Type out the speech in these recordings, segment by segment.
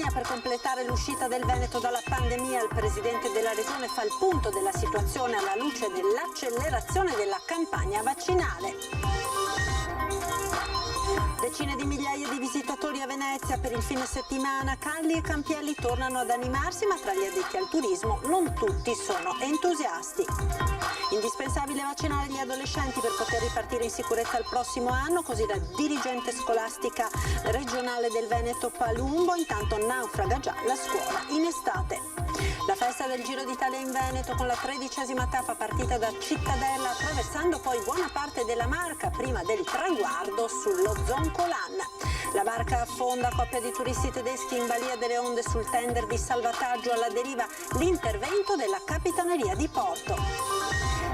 l'economia per completare l'uscita del Veneto dalla pandemia. Il presidente della regione fa il punto della situazione alla luce dell'accelerazione della campagna vaccinale. Decine di migliaia di visitatori a Venezia per il fine settimana. Calli e Campielli tornano ad animarsi, ma tra gli addetti al turismo non tutti sono entusiasti. Indispensabile vaccinare gli adolescenti per poter ripartire in sicurezza il prossimo anno, così la dirigente scolastica regionale del Veneto Palumbo. Intanto naufraga già la scuola in estate. La festa del Giro d'Italia in Veneto con la 13ª tappa partita da Cittadella, attraversando poi buona parte della Marca prima del traguardo sullo Zoncolan. La barca affonda, coppia di turisti tedeschi in balia delle onde sul tender di salvataggio alla deriva, l'intervento della Capitaneria di Porto.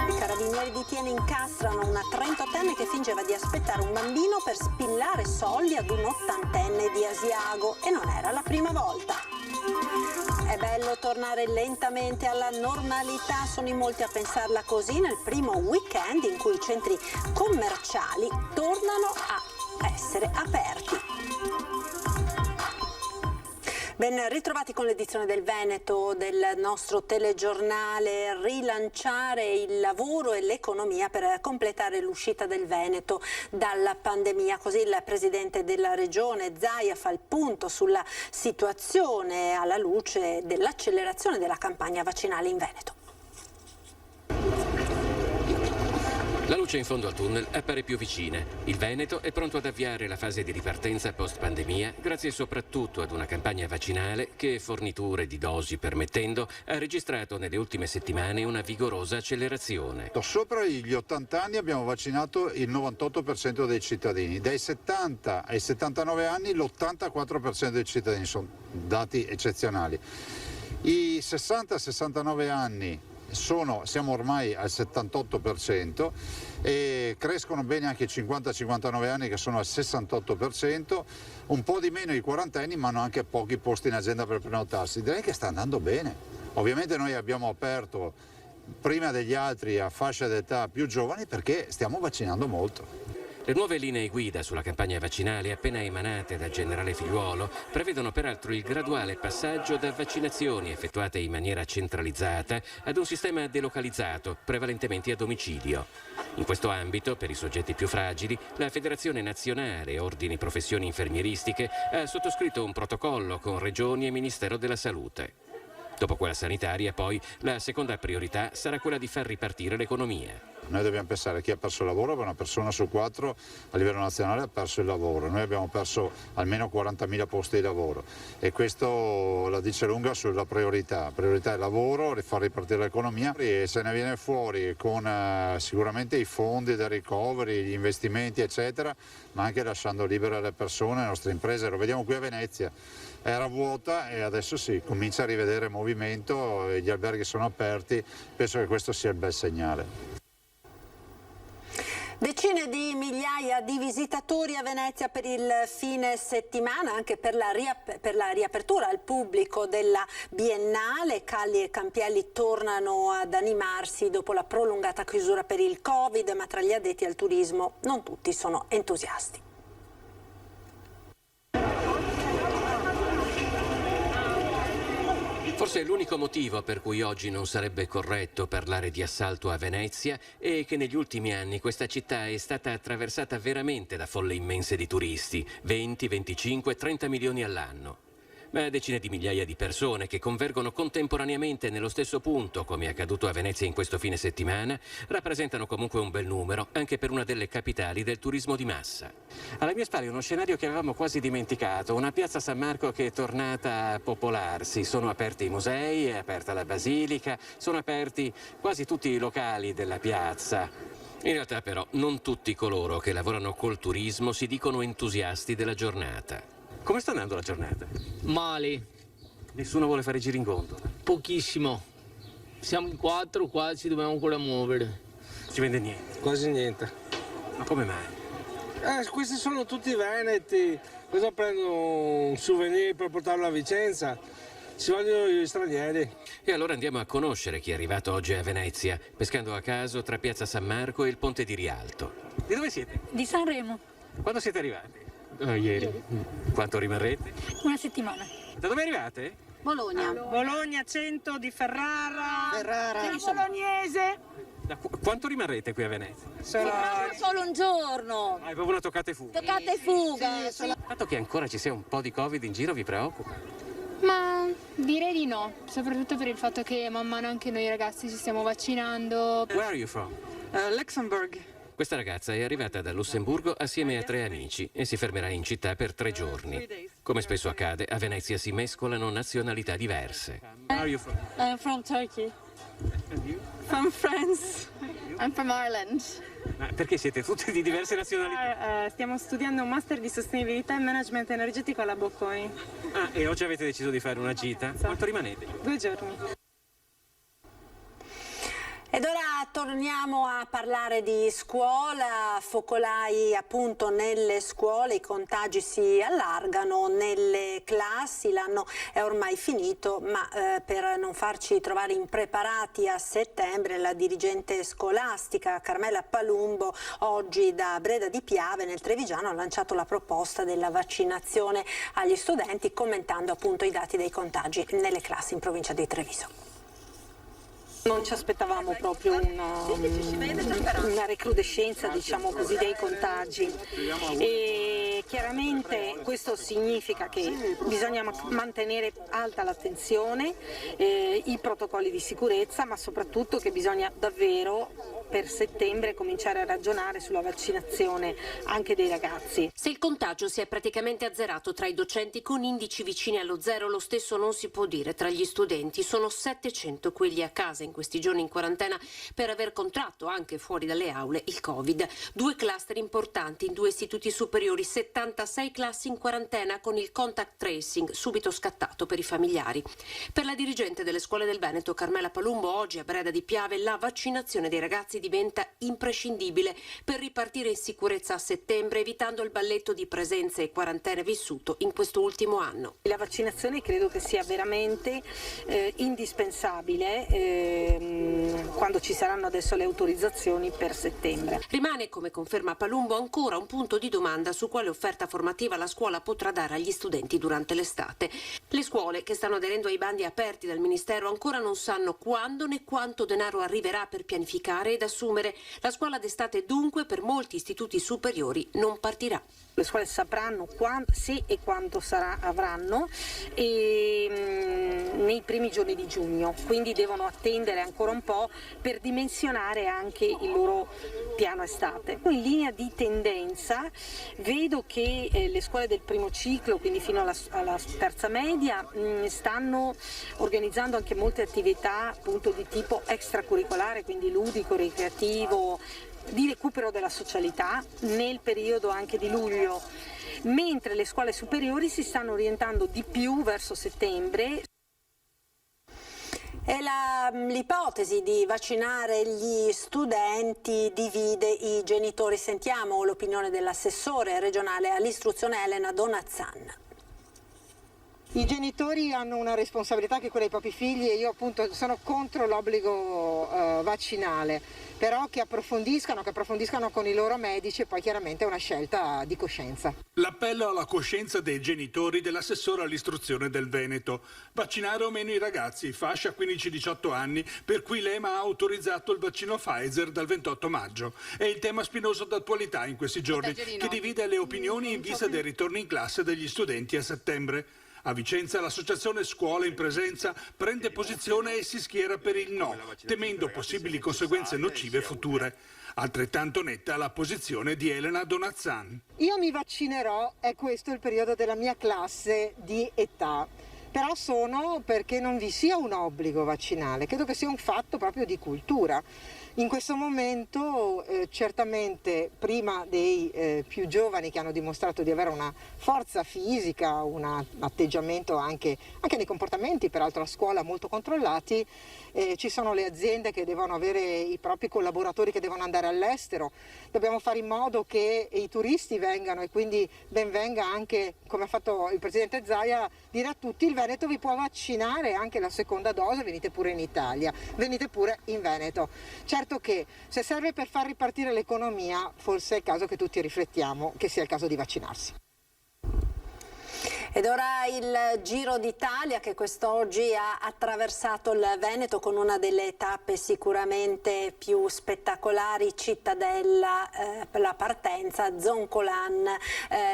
I carabinieri di Thiene incastrano una 38enne che fingeva di aspettare un bambino per spillare soldi ad un 80enne di Asiago, e non era la prima volta. È bello tornare lentamente alla normalità, sono in molti a pensarla così nel primo weekend in cui i centri commerciali tornano a essere aperti. Ben ritrovati con l'edizione del Veneto del nostro telegiornale. Rilanciare il lavoro e l'economia per completare l'uscita del Veneto dalla pandemia. Così il presidente della regione Zaia fa il punto sulla situazione alla luce dell'accelerazione della campagna vaccinale in Veneto. La luce in fondo al tunnel appare più vicina. Il Veneto è pronto ad avviare la fase di ripartenza post-pandemia grazie soprattutto ad una campagna vaccinale che, forniture di dosi permettendo, ha registrato nelle ultime settimane una vigorosa accelerazione. Sopra gli 80 anni abbiamo vaccinato il 98% dei cittadini. Dai 70 ai 79 anni l'84% dei cittadini, sono dati eccezionali. I 60-69 anni siamo ormai al 78% e crescono bene anche i 50-59 anni che sono al 68%, un po' di meno i 40 anni, ma hanno anche pochi posti in agenda per prenotarsi. Direi che sta andando bene. Ovviamente noi abbiamo aperto prima degli altri a fascia d'età più giovani perché stiamo vaccinando molto. Le nuove linee guida sulla campagna vaccinale appena emanate dal generale Figliuolo prevedono peraltro il graduale passaggio da vaccinazioni effettuate in maniera centralizzata ad un sistema delocalizzato, prevalentemente a domicilio. In questo ambito, per i soggetti più fragili, la Federazione Nazionale Ordini Professioni Infermieristiche ha sottoscritto un protocollo con Regioni e Ministero della Salute. Dopo quella sanitaria, poi, la seconda priorità sarà quella di far ripartire l'economia. Noi dobbiamo pensare a chi ha perso il lavoro, una persona su 4 a livello nazionale ha perso il lavoro. Noi abbiamo perso almeno 40.000 posti di lavoro e questo la dice lunga sulla priorità. La priorità è il lavoro, far ripartire l'economia e se ne viene fuori con sicuramente i fondi del recovery, gli investimenti eccetera, ma anche lasciando libere le persone, le nostre imprese. Lo vediamo qui a Venezia. Era vuota e adesso sì, comincia a rivedere movimento, gli alberghi sono aperti, penso che questo sia il bel segnale. Decine di migliaia di visitatori a Venezia per il fine settimana, anche per la riapertura al pubblico della Biennale. Calli e Campielli tornano ad animarsi dopo la prolungata chiusura per il Covid, ma tra gli addetti al turismo non tutti sono entusiasti. Forse l'unico motivo per cui oggi non sarebbe corretto parlare di assalto a Venezia è che negli ultimi anni questa città è stata attraversata veramente da folle immense di turisti, 20, 25, 30 milioni all'anno. Ma decine di migliaia di persone che convergono contemporaneamente nello stesso punto, come è accaduto a Venezia in questo fine settimana, rappresentano comunque un bel numero, anche per una delle capitali del turismo di massa. Alle mie spalle uno scenario che avevamo quasi dimenticato, una piazza San Marco che è tornata a popolarsi. Sono aperti i musei, è aperta la basilica, sono aperti quasi tutti i locali della piazza. In realtà però non tutti coloro che lavorano col turismo si dicono entusiasti della giornata. Come sta andando la giornata? Male. Nessuno vuole fare giri in conto? Pochissimo. Siamo in 4 qua, ci dobbiamo ancora muovere. Si vende niente? Quasi niente. Ma come mai? Questi sono tutti veneti. Cosa prendo un souvenir per portarlo a Vicenza? Ci vogliono gli stranieri. E allora andiamo a conoscere chi è arrivato oggi a Venezia, pescando a caso tra Piazza San Marco e il Ponte di Rialto. Di dove siete? Di Sanremo. Quando siete arrivati? Ieri. Quanto rimarrete? Una settimana. Da dove arrivate? Bologna. Bologna, 100 di Ferrara, Bolognese. Quanto rimarrete qui a Venezia? Solo un giorno. È proprio una toccata e fuga. Toccata e fuga. Il fatto che ancora ci sia un po' di Covid in giro vi preoccupa? Ma direi di no, soprattutto per il fatto che man mano anche noi ragazzi ci stiamo vaccinando. Where are you from? Luxembourg. Questa ragazza è arrivata da Lussemburgo assieme a 3 amici e si fermerà in città per 3 giorni. Come spesso accade, a Venezia si mescolano nazionalità diverse. Where are you from? I'm from Turkey. And you? From France. I'm from Ireland. Ma perché siete tutti di diverse nazionalità? Stiamo studiando un master di sostenibilità e management energetico alla Bocconi. Ah, e oggi avete deciso di fare una gita? Quanto rimanete? 2 giorni. Ed ora torniamo a parlare di scuola, focolai appunto nelle scuole, i contagi si allargano nelle classi, l'anno è ormai finito, ma per non farci trovare impreparati a settembre la dirigente scolastica Carmela Palumbo oggi da Breda di Piave nel Trevigiano ha lanciato la proposta della vaccinazione agli studenti commentando appunto i dati dei contagi nelle classi in provincia di Treviso. Non ci aspettavamo proprio una recrudescenza, diciamo così, dei contagi e chiaramente questo significa che bisogna mantenere alta l'attenzione, i protocolli di sicurezza, ma soprattutto che bisogna davvero per settembre cominciare a ragionare sulla vaccinazione anche dei ragazzi. Se il contagio si è praticamente azzerato tra i docenti con indici vicini allo zero, lo stesso non si può dire tra gli studenti. Sono 700 quelli a casa in questi giorni in quarantena per aver contratto anche fuori dalle aule il Covid. 2 cluster importanti in 2 istituti superiori, 76 classi in quarantena con il contact tracing subito scattato per i familiari. Per la dirigente delle scuole del Veneto Carmela Palumbo oggi a Breda di Piave la vaccinazione dei ragazzi diventa imprescindibile per ripartire in sicurezza a settembre evitando il balletto di presenze e quarantene vissuto in questo ultimo anno. La vaccinazione credo che sia veramente indispensabile quando ci saranno adesso le autorizzazioni per settembre. Rimane, come conferma Palumbo, ancora un punto di domanda su quale offerta formativa la scuola potrà dare agli studenti durante l'estate. Le scuole che stanno aderendo ai bandi aperti dal Ministero ancora non sanno quando né quanto denaro arriverà per pianificare ed assumere. La scuola d'estate dunque per molti istituti superiori non partirà. Le scuole sapranno se e quanto avranno nei primi giorni di giugno, quindi devono attendere ancora un po' per dimensionare anche il loro piano estate. Poi in linea di tendenza vedo che le scuole del primo ciclo, quindi fino alla terza media, stanno organizzando anche molte attività appunto di tipo extracurricolare, quindi ludico, ricreativo, di recupero della socialità nel periodo anche di luglio, mentre le scuole superiori si stanno orientando di più verso settembre. E l'ipotesi di vaccinare gli studenti divide i genitori. Sentiamo l'opinione dell'assessore regionale all'istruzione Elena Donazzan. I genitori hanno una responsabilità che è quella dei propri figli e io appunto sono contro l'obbligo vaccinale, però che approfondiscano con i loro medici e poi chiaramente è una scelta di coscienza. L'appello alla coscienza dei genitori dell'assessore all'istruzione del Veneto. Vaccinare o meno i ragazzi, fascia 15-18 anni, per cui l'EMA ha autorizzato il vaccino Pfizer dal 28 maggio. È il tema spinoso d'attualità in questi giorni, che divide le opinioni in vista del ritorno in classe degli studenti a settembre. A Vicenza l'associazione Scuola in Presenza prende posizione e si schiera per il no, temendo possibili conseguenze nocive future. Altrettanto netta la posizione di Elena Donazzan. Io mi vaccinerò, è questo il periodo della mia classe di età, però sono perché non vi sia un obbligo vaccinale, credo che sia un fatto proprio di cultura. In questo momento certamente prima dei più giovani che hanno dimostrato di avere una forza fisica, un atteggiamento anche nei comportamenti, peraltro a scuola molto controllati, ci sono le aziende che devono avere i propri collaboratori che devono andare all'estero, dobbiamo fare in modo che i turisti vengano e quindi ben venga anche, come ha fatto il Presidente Zaia, dire a tutti il Veneto vi può vaccinare anche la seconda dose, venite pure in Italia, venite pure in Veneto. Certo che se serve per far ripartire l'economia, forse è il caso che tutti riflettiamo che sia il caso di vaccinarsi. Ed ora il Giro d'Italia che quest'oggi ha attraversato il Veneto con una delle tappe sicuramente più spettacolari, Cittadella la partenza, Zoncolan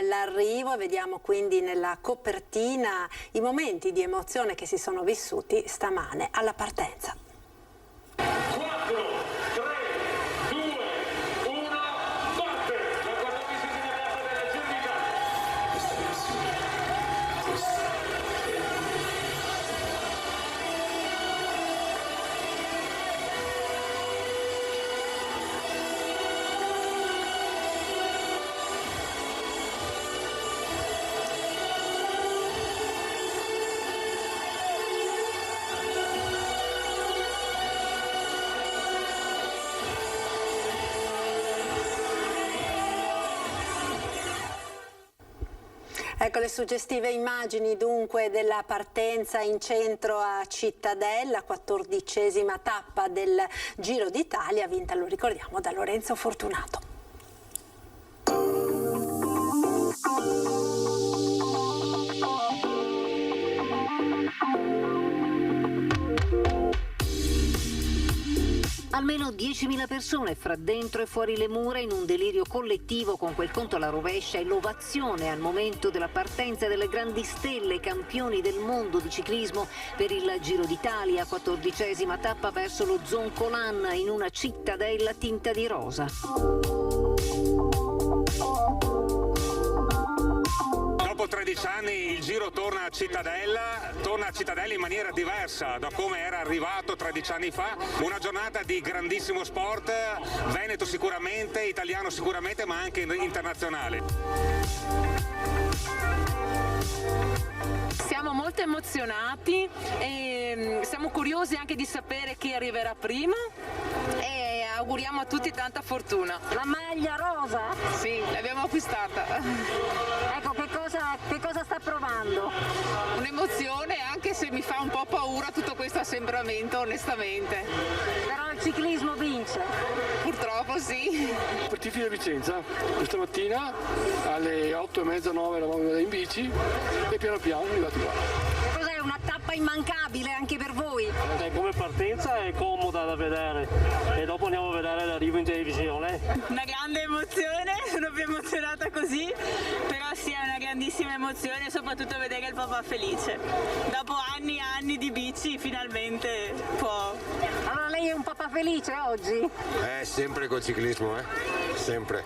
l'arrivo, e vediamo quindi nella copertina i momenti di emozione che si sono vissuti stamane alla partenza. 4, 3, 2, 1, parte! La 14ª tappa della Giro d'Italia. Ecco le suggestive immagini dunque della partenza in centro a Cittadella, 14ª tappa del Giro d'Italia, vinta, lo ricordiamo, da Lorenzo Fortunato. Almeno 10.000 persone fra dentro e fuori le mura in un delirio collettivo con quel conto alla rovescia e l'ovazione al momento della partenza delle grandi stelle campioni del mondo di ciclismo per il Giro d'Italia, 14ª tappa verso lo Zoncolan in una cittadella tinta di rosa. Dopo 13 anni il Giro torna a Cittadella in maniera diversa da come era arrivato 13 anni fa. Una giornata di grandissimo sport, veneto sicuramente, italiano sicuramente, ma anche internazionale. Siamo molto emozionati e siamo curiosi anche di sapere chi arriverà prima e auguriamo a tutti tanta fortuna. La maglia rosa? Sì, l'abbiamo acquistata. Ecco, che cosa sta provando? Un'emozione, anche se mi fa un po' paura tutto questo assembramento, onestamente. Però il ciclismo vince? Purtroppo sì. Partiti da Vicenza, questa mattina alle 8:30, 9 eravamo in bici e piano piano è arrivato qua. Cos'è, una tappa immancabile anche per voi? Come partenza è comoda da vedere e dopo andiamo a vedere l'arrivo in televisione. Una grande emozione, sono più emozionata così, però sì, è una grandissima emozione, soprattutto vedere il papà felice. Dopo anni e anni di bici finalmente può. Allora lei è un papà felice oggi? Sempre col ciclismo, sempre.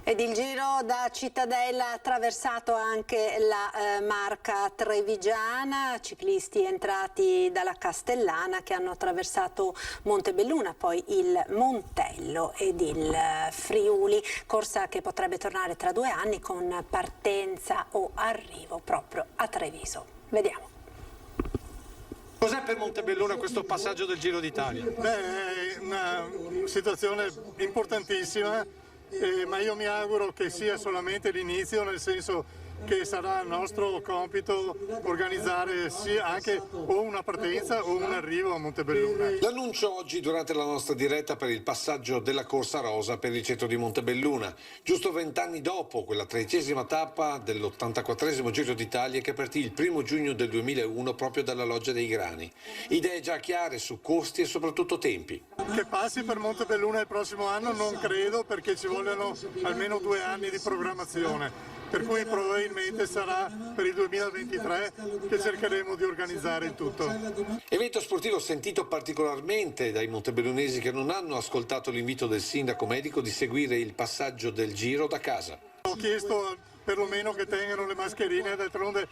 Ed il Giro da Cittadella ha attraversato anche la Marca trevigiana, ciclisti entrati dalla Castellana che hanno attraversato Montebelluna, poi il Montello ed il Friuli, corsa che potrebbe tornare tra 2 anni con partenza o arrivo proprio a Treviso. Vediamo. Cos'è per Montebelluna questo passaggio del Giro d'Italia? È una situazione importantissima. Ma io mi auguro che sia solamente l'inizio, nel senso che sarà nostro compito organizzare sia anche o una partenza o un arrivo a Montebelluna. L'annuncio oggi durante la nostra diretta per il passaggio della Corsa Rosa per il centro di Montebelluna, giusto 20 anni dopo quella 13ª tappa dell'84esimo Giro d'Italia che partì il 1° giugno del 2001 proprio dalla Loggia dei Grani. Idee già chiare su costi e soprattutto tempi. Che passi per Montebelluna il prossimo anno non credo, perché ci vogliono almeno 2 anni di programmazione. Per cui probabilmente sarà per il 2023 che cercheremo di organizzare il tutto. Evento sportivo sentito particolarmente dai montebellunesi che non hanno ascoltato l'invito del sindaco medico di seguire il passaggio del Giro da casa. Ho chiesto perlomeno che tengano le mascherine, d'altronde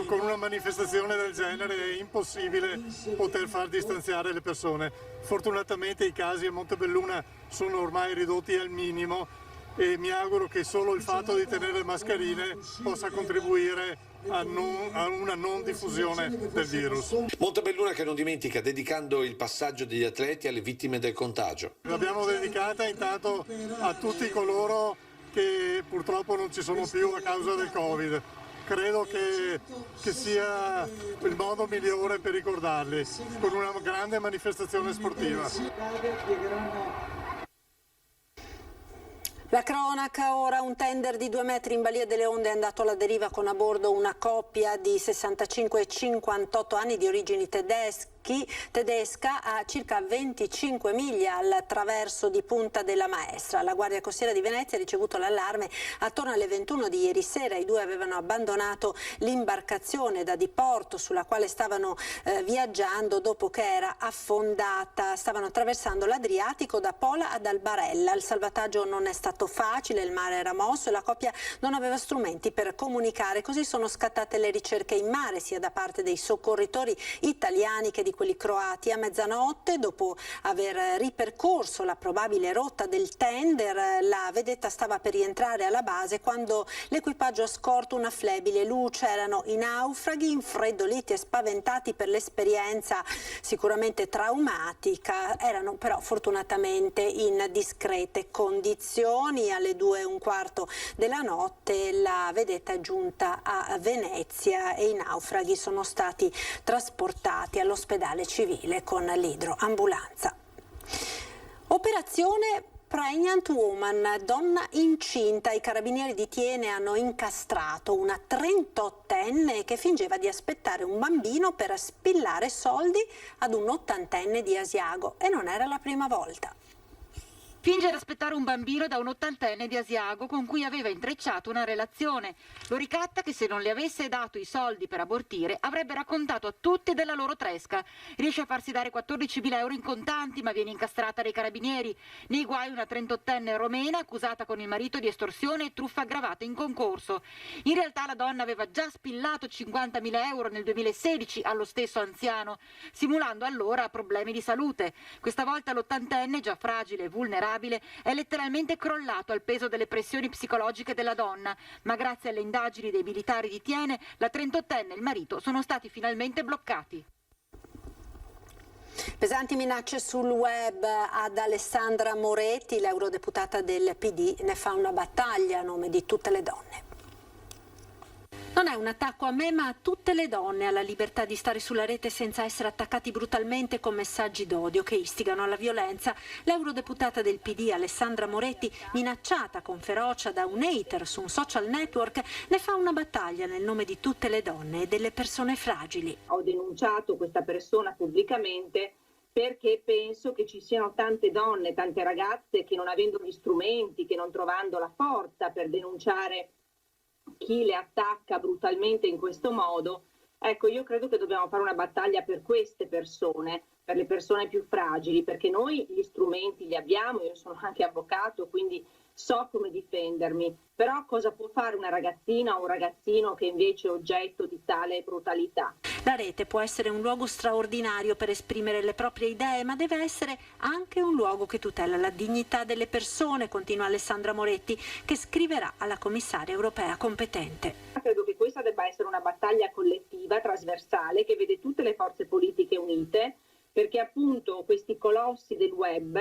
con una manifestazione del genere è impossibile poter far distanziare le persone. Fortunatamente i casi a Montebelluna sono ormai ridotti al minimo e mi auguro che solo il fatto di tenere le mascherine possa contribuire a una non diffusione del virus. Montebelluna che non dimentica, dedicando il passaggio degli atleti alle vittime del contagio. L'abbiamo dedicata intanto a tutti coloro che purtroppo non ci sono più a causa del Covid. Credo che sia il modo migliore per ricordarli, con una grande manifestazione sportiva. La cronaca ora, un tender di 2 metri in Balia delle Onde è andato alla deriva con a bordo una coppia di 65 e 58 anni di origini tedesca a circa 25 miglia al traverso di Punta della Maestra. La Guardia Costiera di Venezia ha ricevuto l'allarme attorno alle 21 di ieri sera. I due avevano abbandonato l'imbarcazione da diporto sulla quale stavano viaggiando dopo che era affondata. Stavano attraversando l'Adriatico da Pola ad Albarella. Il salvataggio non è stato facile, il mare era mosso e la coppia non aveva strumenti per comunicare. Così sono scattate le ricerche in mare sia da parte dei soccorritori italiani che di quelli croati. A mezzanotte, dopo aver ripercorso la probabile rotta del tender, la vedetta stava per rientrare alla base quando l'equipaggio ha scorto una flebile luce. Erano i naufraghi, infreddoliti e spaventati per l'esperienza sicuramente traumatica. Erano però fortunatamente in discrete condizioni. Alle 2:15 della notte la vedetta è giunta a Venezia e i naufraghi sono stati trasportati all'ospedale civile con l'idroambulanza. Operazione Pregnant Woman, donna incinta. I carabinieri di Thiene hanno incastrato una 38enne che fingeva di aspettare un bambino per spillare soldi ad un 80enne di Asiago, e non era la prima volta. Finge di aspettare un bambino da un 80enne di Asiago con cui aveva intrecciato una relazione. Lo ricatta che se non le avesse dato i soldi per abortire avrebbe raccontato a tutti della loro tresca. Riesce a farsi dare 14.000 euro in contanti, ma viene incastrata dai carabinieri. Nei guai una 38enne romena accusata con il marito di estorsione e truffa aggravata in concorso. In realtà la donna aveva già spillato 50.000 euro nel 2016 allo stesso anziano, simulando allora problemi di salute. Questa volta l'80enne, già fragile e vulnerabile, è letteralmente crollato al peso delle pressioni psicologiche della donna, ma grazie alle indagini dei militari di Thiene, la 38enne e il marito sono stati finalmente bloccati. Pesanti minacce sul web ad Alessandra Moretti. L'eurodeputata del PD ne fa una battaglia a nome di tutte le donne. Non è un attacco a me, ma a tutte le donne, alla libertà di stare sulla rete senza essere attaccati brutalmente con messaggi d'odio che istigano alla violenza. L'eurodeputata del PD, Alessandra Moretti, minacciata con ferocia da un hater su un social network, ne fa una battaglia nel nome di tutte le donne e delle persone fragili. Ho denunciato questa persona pubblicamente perché penso che ci siano tante donne, tante ragazze che non avendo gli strumenti, che non trovando la forza per denunciare chi le attacca brutalmente in questo modo, ecco, io credo che dobbiamo fare una battaglia per queste persone, per le persone più fragili, perché noi gli strumenti li abbiamo, io sono anche avvocato, quindi so come difendermi, però cosa può fare una ragazzina o un ragazzino che invece è oggetto di tale brutalità? La rete può essere un luogo straordinario per esprimere le proprie idee, ma deve essere anche un luogo che tutela la dignità delle persone, continua Alessandra Moretti, che scriverà alla commissaria europea competente. Credo che questa debba essere una battaglia collettiva, trasversale, che vede tutte le forze politiche unite, perché appunto questi colossi del web,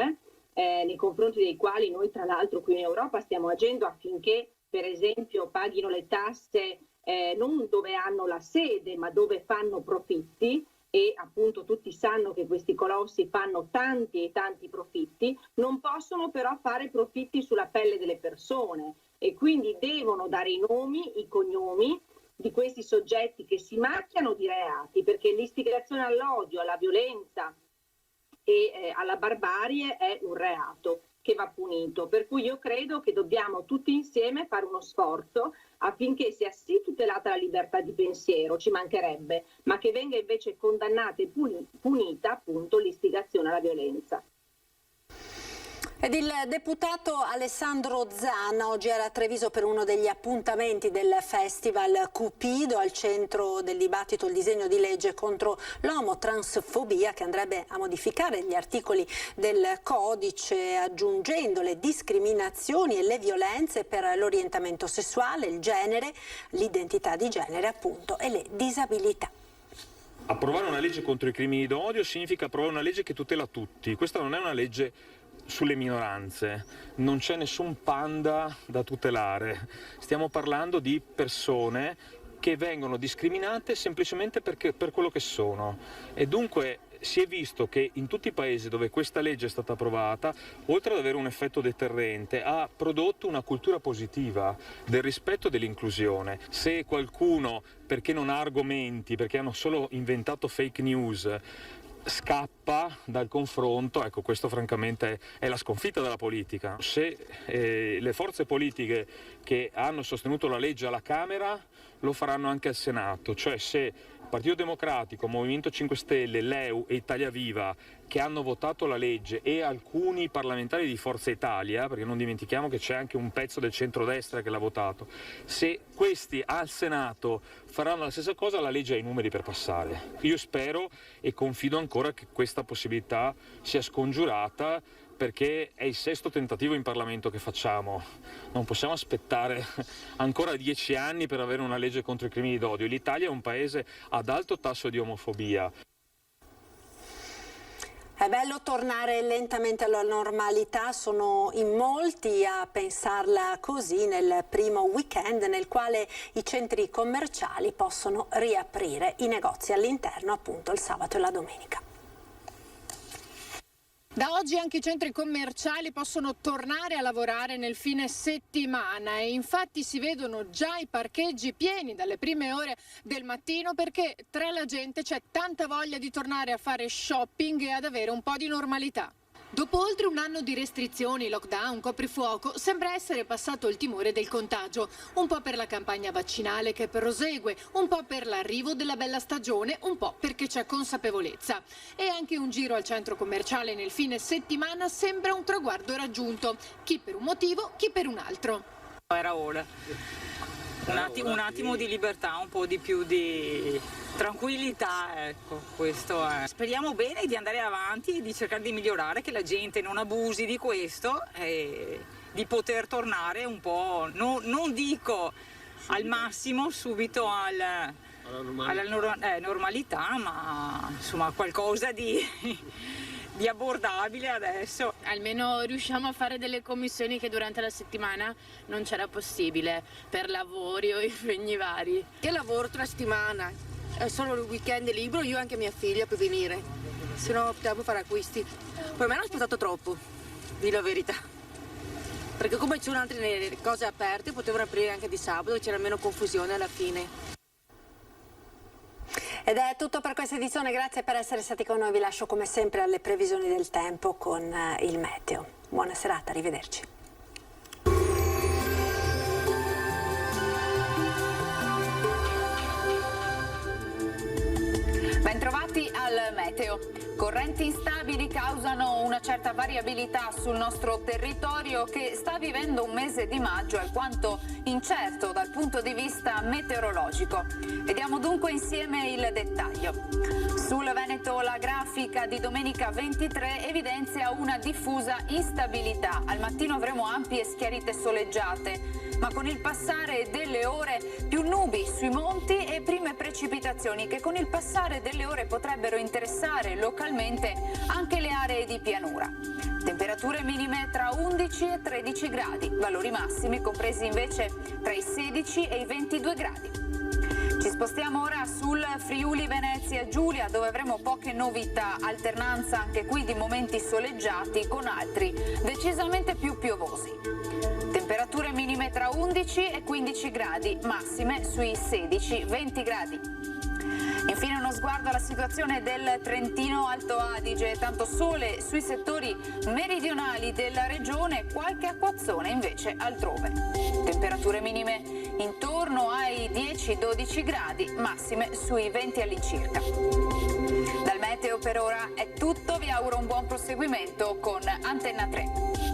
nei confronti dei quali noi tra l'altro qui in Europa stiamo agendo affinché per esempio paghino le tasse non dove hanno la sede ma dove fanno profitti, e appunto tutti sanno che questi colossi fanno tanti e tanti profitti, non possono però fare profitti sulla pelle delle persone e quindi devono dare i nomi, i cognomi di questi soggetti che si macchiano di reati, perché l'istigazione all'odio, alla violenza e alla barbarie è un reato che va punito, per cui io credo che dobbiamo tutti insieme fare uno sforzo affinché sia sì tutelata la libertà di pensiero, ci mancherebbe, ma che venga invece condannata e punita appunto l'istigazione alla violenza. Ed il deputato Alessandro Zanna oggi era a Treviso per uno degli appuntamenti del Festival Cupido, al centro del dibattito il disegno di legge contro l'omotransfobia che andrebbe a modificare gli articoli del codice aggiungendo le discriminazioni e le violenze per l'orientamento sessuale, il genere, l'identità di genere appunto e le disabilità. Approvare una legge contro i crimini d'odio significa approvare una legge che tutela tutti. Questa non è una legge sulle minoranze, non c'è nessun panda da tutelare. Stiamo parlando di persone che vengono discriminate semplicemente per quello che sono. E dunque si è visto che in tutti i paesi dove questa legge è stata approvata, oltre ad avere un effetto deterrente, ha prodotto una cultura positiva del rispetto e dell'inclusione. Se qualcuno, perché non ha argomenti, perché hanno solo inventato fake news, scappa dal confronto, ecco, questo francamente è la sconfitta della politica. Se le forze politiche che hanno sostenuto la legge alla Camera lo faranno anche al Senato, cioè se Partito Democratico, Movimento 5 Stelle, Leu e Italia Viva, che hanno votato la legge, e alcuni parlamentari di Forza Italia, perché non dimentichiamo che c'è anche un pezzo del centrodestra che l'ha votato, se questi al Senato faranno la stessa cosa, la legge ha i numeri per passare. Io spero e confido ancora che questa possibilità sia scongiurata, perché è il 6° tentativo in Parlamento che facciamo. Non possiamo aspettare ancora 10 anni per avere una legge contro i crimini d'odio. L'Italia è un paese ad alto tasso di omofobia. È bello tornare lentamente alla normalità, sono in molti a pensarla così nel primo weekend nel quale i centri commerciali possono riaprire, i negozi all'interno appunto il sabato e la domenica. Da oggi anche i centri commerciali possono tornare a lavorare nel fine settimana e infatti si vedono già i parcheggi pieni dalle prime ore del mattino, perché tra la gente c'è tanta voglia di tornare a fare shopping e ad avere un po' di normalità. Dopo oltre un anno di restrizioni, lockdown, coprifuoco, sembra essere passato il timore del contagio. Un po' per la campagna vaccinale che prosegue, un po' per l'arrivo della bella stagione, un po' perché c'è consapevolezza. E anche un giro al centro commerciale nel fine settimana sembra un traguardo raggiunto. Chi per un motivo, chi per un altro. Era ora. Un attimo di libertà, un po' di più di tranquillità, ecco, questo è. Speriamo bene di andare avanti e di cercare di migliorare, che la gente non abusi di questo e di poter tornare un po', non dico al massimo subito alla normalità, ma insomma qualcosa di abbordabile adesso. Almeno riusciamo a fare delle commissioni che durante la settimana non c'era possibile per lavori o impegni vari. Che lavoro tra settimana, è solo il weekend libero, io e anche mia figlia per venire, se no optiamo per fare acquisti. Per me hanno aspettato troppo, di la verità, perché come c'erano altre cose aperte potevano aprire anche di sabato e c'era meno confusione alla fine. Ed è tutto per questa edizione, grazie per essere stati con noi, vi lascio come sempre alle previsioni del tempo con il meteo. Buona serata, arrivederci. Bentrovati al meteo. Correnti instabili causano una certa variabilità sul nostro territorio, che sta vivendo un mese di maggio alquanto incerto dal punto di vista meteorologico. Vediamo dunque insieme il dettaglio. Sul Veneto la grafica di domenica 23 evidenzia una diffusa instabilità. Al mattino avremo ampie schiarite soleggiate, ma con il passare delle ore più nubi sui monti e prime precipitazioni che con il passare delle ore potrebbero interessare localmente anche le aree di pianura. Temperature minime tra 11 e 13 gradi, valori massimi compresi invece tra i 16 e i 22 gradi. Ci spostiamo ora sul Friuli Venezia Giulia, dove avremo poche novità, alternanza anche qui di momenti soleggiati con altri decisamente più piovosi. Temperature minime tra 11 e 15 gradi, massime sui 16-20 gradi. Infine uno sguardo alla situazione del Trentino Alto Adige, tanto sole sui settori meridionali della regione, qualche acquazzone invece altrove. Temperature minime intorno ai 10-12 gradi, massime sui 20 all'incirca. Dal meteo per ora è tutto, vi auguro un buon proseguimento con Antenna 3.